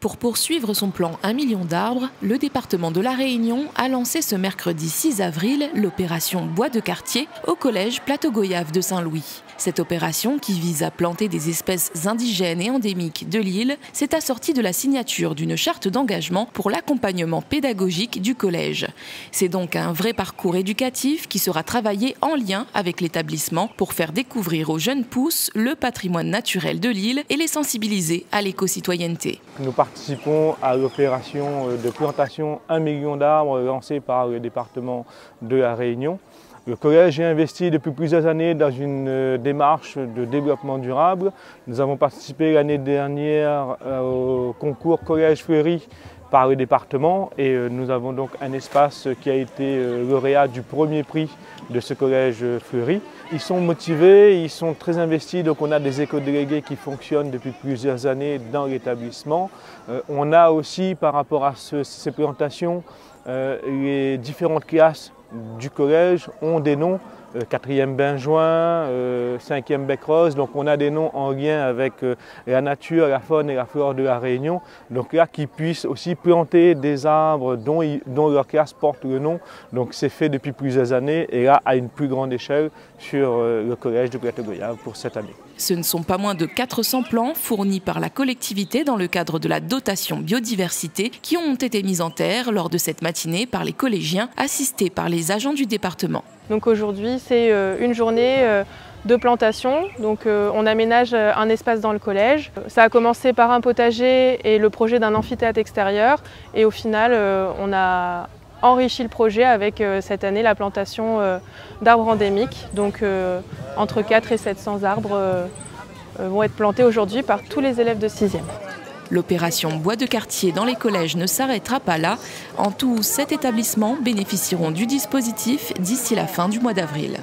Pour poursuivre son plan 1 million d'arbres, le département de La Réunion a lancé ce mercredi 6 avril l'opération Bois de quartier au collège Plateau Goyave de Saint-Louis. Cette opération, qui vise à planter des espèces indigènes et endémiques de l'île, s'est assortie de la signature d'une charte d'engagement pour l'accompagnement pédagogique du collège. C'est donc un vrai parcours éducatif qui sera travaillé en lien avec l'établissement pour faire découvrir aux jeunes pousses le patrimoine naturel de l'île et les sensibiliser à l'éco-citoyenneté. Nous participons à l'opération de plantation 1 million d'arbres lancée par le département de La Réunion. Le collège est investi depuis plusieurs années dans une démarche de développement durable. Nous avons participé l'année dernière au concours Collège Fleury par le département et nous avons donc un espace qui a été lauréat du premier prix de ce collège Fleury. Ils sont motivés, ils sont très investis, donc on a des éco-délégués qui fonctionnent depuis plusieurs années dans l'établissement. On a aussi par rapport à ces plantations, les différentes classes du collège ont des noms, 4e Benjoin, 5e Bec Rose, donc on a des noms en lien avec la nature, la faune et la flore de La Réunion. Donc là, qu'ils puissent aussi planter des arbres dont leur classe porte le nom. Donc c'est fait depuis plusieurs années et là à une plus grande échelle sur le collège de Plateau Goyave pour cette année. Ce ne sont pas moins de 400 plants fournis par la collectivité dans le cadre de la dotation biodiversité qui ont été mis en terre lors de cette matinée par les collégiens assistés par les agents du département. Donc aujourd'hui c'est une journée de plantation, donc on aménage un espace dans le collège. Ça a commencé par un potager et le projet d'un amphithéâtre extérieur et au final on a enrichi le projet avec cette année la plantation d'arbres endémiques. Donc entre 400 et 700 arbres vont être plantés aujourd'hui par tous les élèves de 6e. L'opération Bois de quartier dans les collèges ne s'arrêtera pas là. En tout, 7 établissements bénéficieront du dispositif d'ici la fin du mois d'avril.